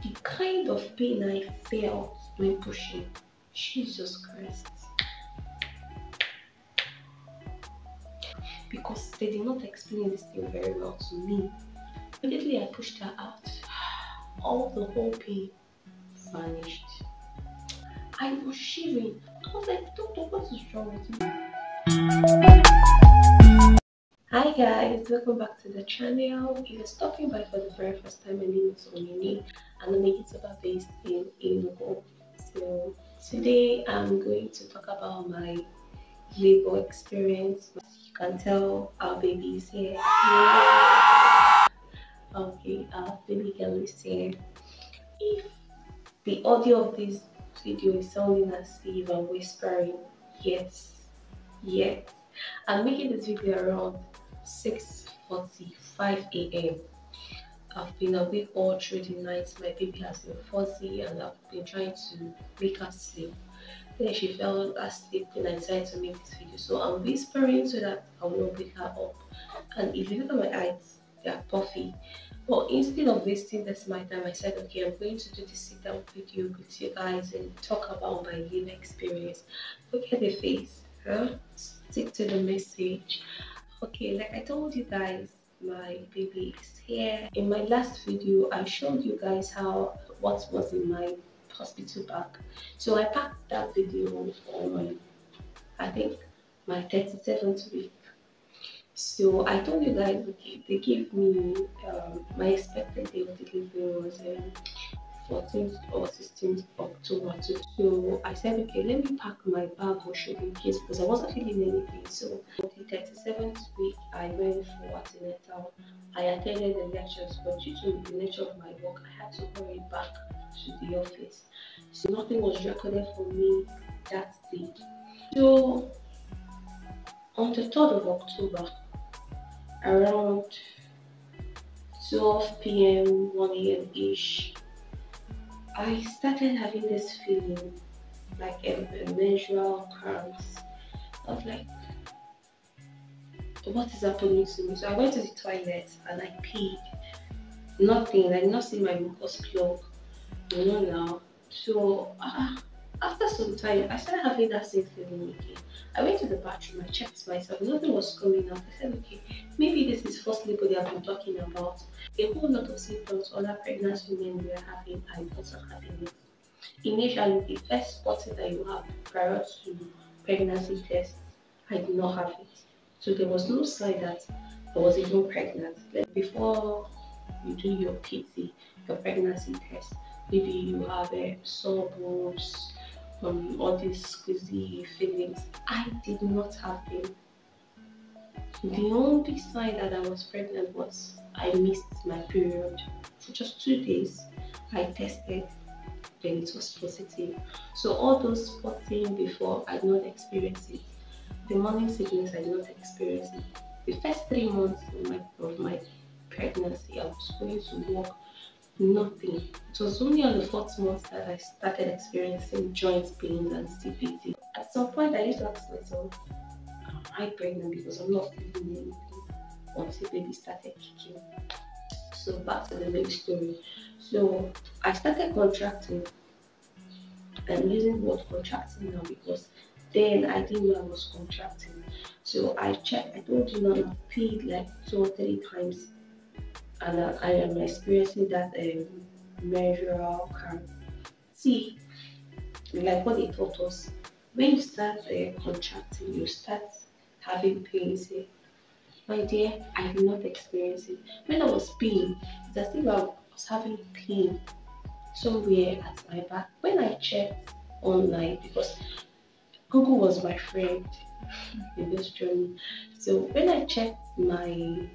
The kind of pain I felt when pushing, Jesus Christ. Because they did not explain this thing very well to me. Immediately I pushed her out. All the whole pain vanished. I was shivering. I was like, doctor, what is wrong with me? Hi guys, welcome back to the channel. If you're stopping by for the very first time, my name is Omini and I'm a YouTuber based in Enugu. So today I'm going to talk about my labor experience. As you can tell, our baby is here. Okay, our baby girl is here. If the audio of this video is sounding as if I'm whispering, yes. I'm making this video around 6:45 a.m. I've been awake all through the night. My baby has been fuzzy and I've been trying to make her sleep. Then she fell asleep and I decided to make this video. So I'm whispering so that I will not wake her up. And if you look at my eyes, they are puffy. But instead of wasting this my time, I said, okay, I'm going to do this sit-down video with you guys and talk about my labor experience. Look at the face, huh? Stick to the message. Okay, like I told you guys, my baby is here. In my last video, I showed you guys what was in my hospital bag. So I packed that video on, I think, my 37th week. So I told you guys, okay, they gave me my expected day of delivery was 14th or 16th October. So I said, okay, let me pack my bag or should in case because I wasn't feeling anything. So the 37th week, I went for antenatal. I attended the lectures, but due to the nature of my work, I had to hurry back to the office. So nothing was recorded for me that day. So on the 3rd of October, around 12 p.m., 1 a.m. ish, I started having this feeling like a menstrual cramps. I was like, what is happening to me? So I went to the toilet and I peed. Nothing, I did not see my mucus plug, now. So after some time, I started having that same feeling again. I went to the bathroom, I checked myself, nothing was coming out. I said, okay, maybe this is first labor they have been talking about. A whole lot of symptoms other pregnant women were having, I also having it. Initially, the first spotting that you have prior to pregnancy test, I did not have it. So there was no sign that I was even pregnant. Like before you do your PT, your pregnancy test, maybe you have a sore bones, all these squeezy feelings. I did not have them. The only sign that I was pregnant was I missed my period for just 2 days. I tested, then it was positive. So all those spotting before, I did not experience it. The morning sickness, I did not experience it. The first 3 months of my pregnancy, I was going to work, nothing. It was only on the 4th month that I started experiencing joint pains and CPT. At some point, I used to ask myself, am I pregnant because I'm not feeling anything until baby started kicking. So back to the main story. So I started contracting. I'm using the word contracting now because then I didn't know I was contracting. So I checked, I told you now I've paid like 2 or 3 times and I am experiencing that menstrual cramp. See, like what they taught us, when you start contracting, you start having pains here. My dear, I did not experience it. When I was peeing, it's as if I was having pain somewhere at my back. When I checked online, because Google was my friend in this journey. So when I checked Google,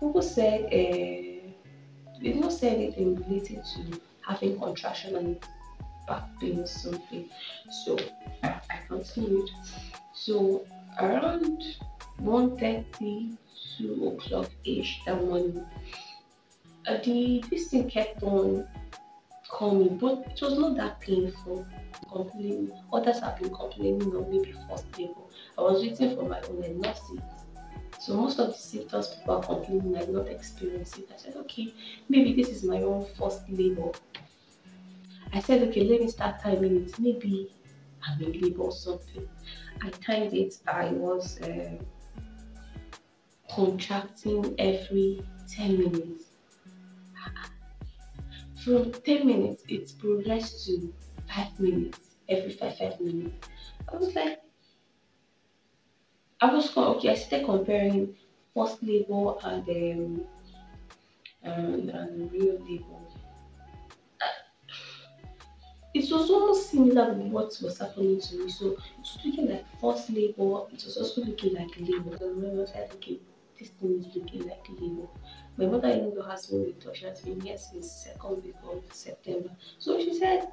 Google said it did not say anything related to having contraction and back pain or something. So I continued. So around 1:30, 2 o'clock ish that morning, this thing kept on coming, but it was not that painful. Complaining, others have been complaining on me before stable. I was waiting for my own and not it. So most of the symptoms people are complaining I did not experience it. I said, okay, maybe this is my own first labor. I said, okay, let me start timing it. Maybe I'm in labor or something. I timed it. I was contracting every 10 minutes. From 10 minutes, it progressed to 5 minutes, every 5 minutes. I was like, okay, I started comparing first labor and real labor. It was almost similar with what was happening to me. So it was looking like first labor, it was also looking like labor. So I remember I said, okay, this thing is looking like labor. My mother-in-law has been with us, she has been here since second week of September. So she said,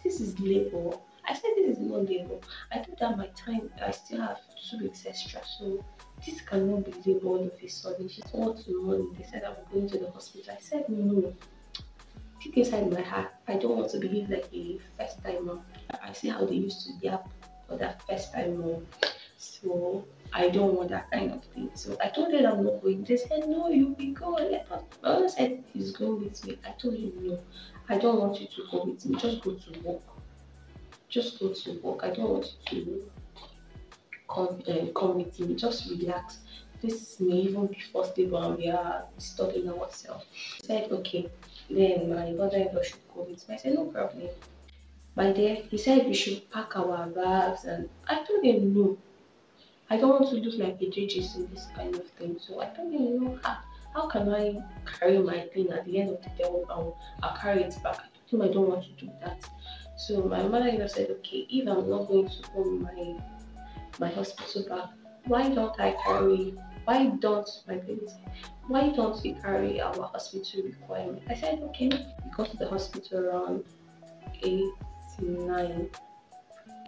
this is labor. I said this is not labor. I told her my time, I still have 2 weeks extra. So this cannot be labor all of a sudden. She said, what tomorrow? They said I'm going to the hospital. I said no. Deep inside my heart, I don't want to behave like a first timer. I see how they used to yap for that first timer. So I don't want that kind of thing. So I told them I'm not going. They said, no, you'll be going. My mother said he's going with me. I told him no. I don't want you to go with me. Just go to work. Just go to work. I don't want you to come with me. Just relax. This may even be first day and we are studying ourselves. He said, okay. Then my mother-in-law should go with me. I said, no problem. By there, he said we should pack our bags, and I told him no. I don't want to look like a JJ's in this kind of thing. So I told him no. How can I carry my thing at the end of the day? I'll carry it back. I told him I don't want to do that. So my mother-in-law said, okay, if I'm not going to hold my hospital bag, why don't I carry? Why don't my baby say, why don't we carry our hospital requirement? I said, okay. We got to the hospital around 8 to 9.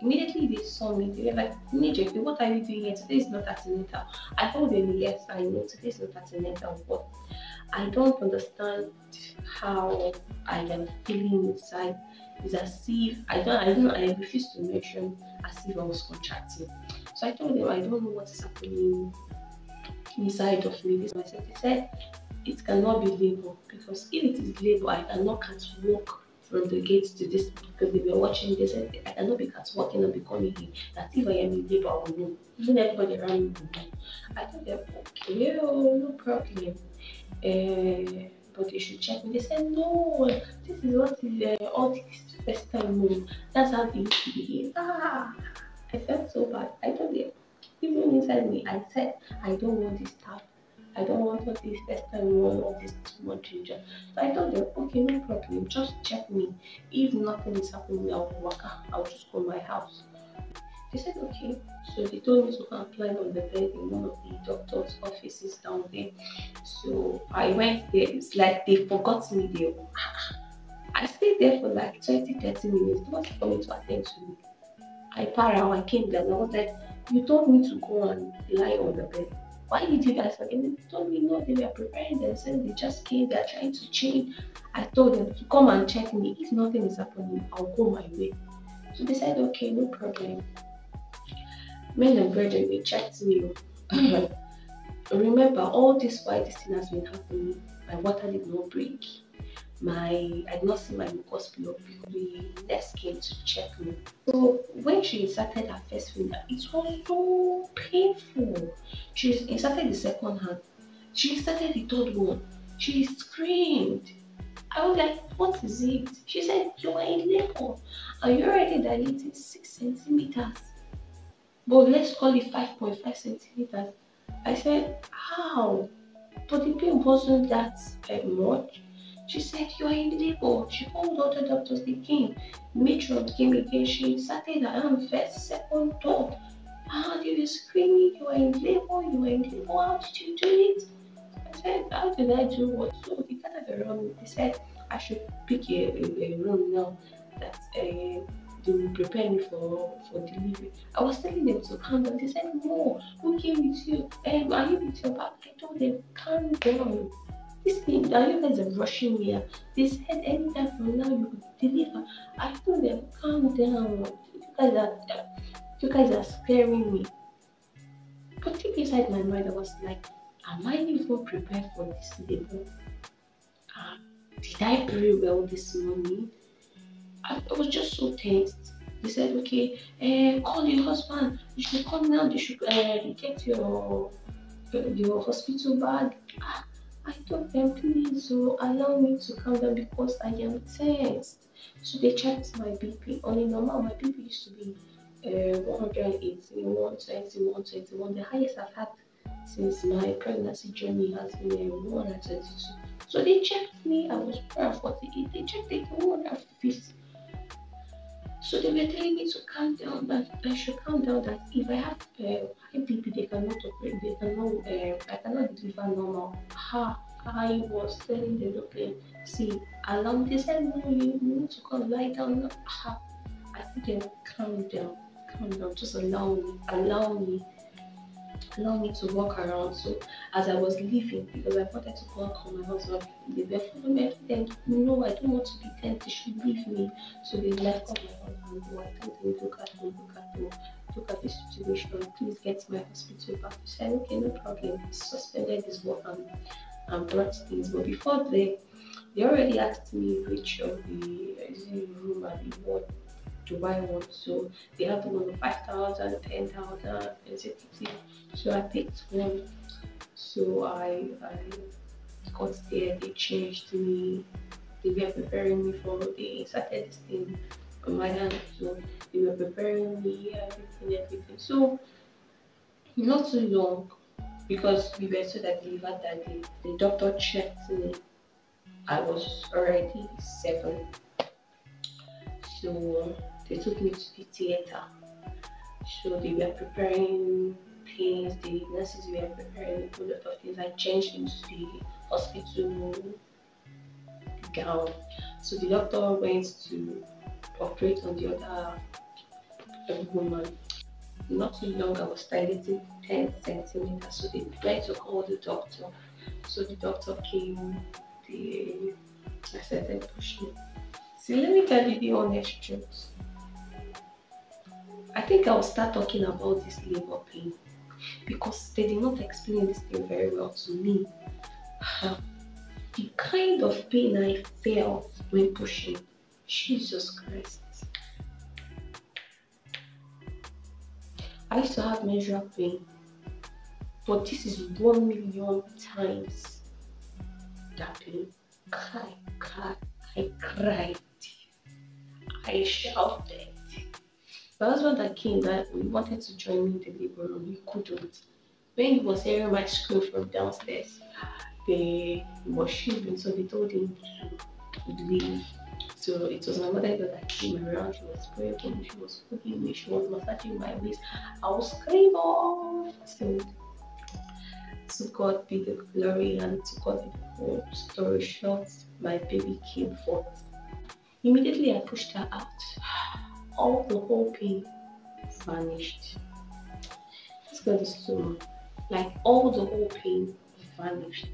Immediately they saw me, they were like, immediately, what are you doing here? Today is not antenatal. I told them, yes, I know today is not antenatal, but I don't understand how I am feeling inside. It's as if I refuse to mention as if I was contracting. So I told them I don't know what is happening inside of me. This myself. They said it cannot be labor because if it is labor, I cannot catwalk from the gate to this because they were watching. They said I cannot be catwalking and be coming in. That if I am in labor, I will know. Even everybody around me will know. I told them, okay, oh, no problem. But they should check me. They said, no, this is what is all this first time move. That's how they used to behave. I felt so bad. I told them, even inside me, I said, I don't want this stuff. I don't want all this first time one, all this too much ginger. So I told them, okay, no problem, just check me. If nothing is happening, I'll walk out. I'll just go to my house. They said, okay. So they told me to go and climb on the bed in one of the doctor's offices down there. So I went there. It's like they forgot me there. I stayed there for like 20-30 minutes. They was coming to attend to me. I came down. I was like, you told me to go and lie on the bed. Why did you guys forget? They told me no, they were preparing themselves. They just came. They're trying to change. I told them to come and check me. If nothing is happening, I'll go my way. So they said, okay, no problem. Men and brethren, they checked me. Remember, all this while this thing has been happening, my water did not break. I did not see my mucus plug because the nurse came to check me. So when she inserted her first finger, it was so painful. She inserted the second hand. She inserted the third one. She screamed. I was like, what is it? She said, you are in labor and you're already dilating 6 centimeters. But let's call it 5.5 centimeters. I said, how? But the pain wasn't that much. She said, you are in labor. She called other doctors, they came. Matron came again. She inserted her arm first, second, third. They were screaming, you are in labor, you are in labor. How did you do it? I said, how did I do what? So they gathered around me. They said, I should pick a room now that they will prepare me for delivery. I was telling them to calm down. They said, no, who came with you? Are you with your back? I told them, calm down. This thing, now you guys are rushing me. They said anytime from now you will deliver. I told them, calm down. You guys are scaring me. But deep inside my mind, I was like, Am I even prepared for this labor? Uh, did I pray well this morning? I was just so tensed. They said, okay, call your husband. You should come now. You should get your hospital bag. Ah, I told them, please, so allow me to calm down because I am tensed. So they checked my BP. On a normal, my BP used to be 180, 121. The highest I've had since my pregnancy journey has been 122. So they checked me. I was 148. They checked it 150. So they were telling me to calm down, that I should calm down. That if I have high BP, they cannot operate. They cannot. I cannot deliver normal. I was telling them, okay, see, allow me. They said, no, you need to come lie down. I told them, calm down, just allow me to walk around. So as I was leaving, because I wanted to go and call my husband, they were following me. Then no, I don't want to be tense. They should leave me. So they left my husband. So I told them, look at the situation. Please get to my hospital back. He said, okay, no problem. He suspended his work and brought things. But before they already asked me which of the room and the ward do I want. So they have the one of 5,000, 10,000 executive. So I picked one. So I got there, they changed me, they were preparing me for they started this thing on my hand. So they were preparing me, everything. So not too long because we were so that delivered that day. The doctor checked me. I was already 7. So they took me to the theater. So they were preparing things, the nurses were preparing a lot of things. I changed into the hospital gown. So the doctor went to operate on the other woman. Not too long, I was dilating 10 centimeters. So they tried to call the doctor. So the doctor came, I started pushing. See, let me tell you the honest truth. I think I'll start talking about this labor pain because they did not explain this thing very well to me. The kind of pain I felt when pushing, Jesus Christ. I used to have menstrual pain, but this is 1,000,000 times that pain. I cried, I shouted. The husband that came that we wanted to join me in the labor room, he couldn't. When he was hearing my scream from downstairs, he was shivering, so they told him to leave. So it was my mother that came around. She was praying for me, she was hugging me, she was massaging my waist. I was screaming. So to God be the glory, and to God be the whole story short. My baby came forth. Immediately I pushed her out. All the whole pain vanished. This girl is so much. Like all the whole pain vanished.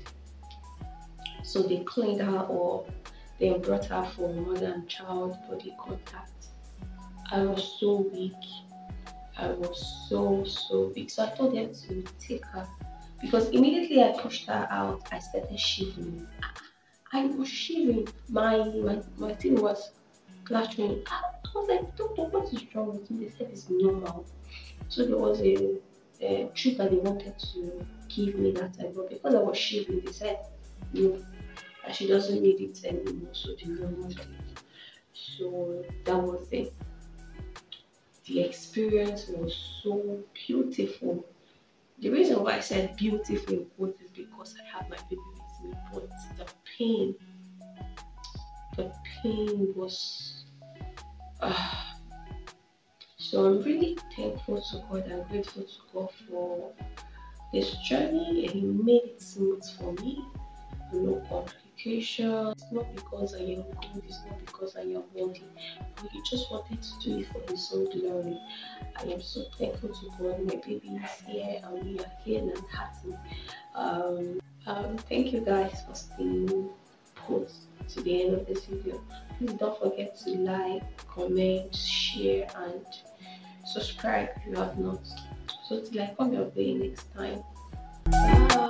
So they cleaned her up, then brought her for mother and child body contact. I was so weak. I was so weak. So I told them to take her because immediately I pushed her out, I started shivering. I was shivering. My thing was clattering. I was like, doctor, what is wrong with me? They said it's normal. So there was a treat that they wanted to give me that time, but because I was shivering, they said no, that she doesn't need it anymore, so they removed it. So that was it. The experience was so beautiful. The reason why I said beautiful in quotes is because I have my baby with me, but the pain was. So I'm really thankful to God and grateful to God for this journey, and He made it smooth for me. No complications. It's not because I am good, it's not because I am worthy, but He just wanted to do it for His own glory. I am so thankful to God. My baby is here and we are here and happy. Thank you guys for staying put to the end of this video. Please don't forget to like, comment, share, and subscribe if you have not. So till I come your way next time. Bye.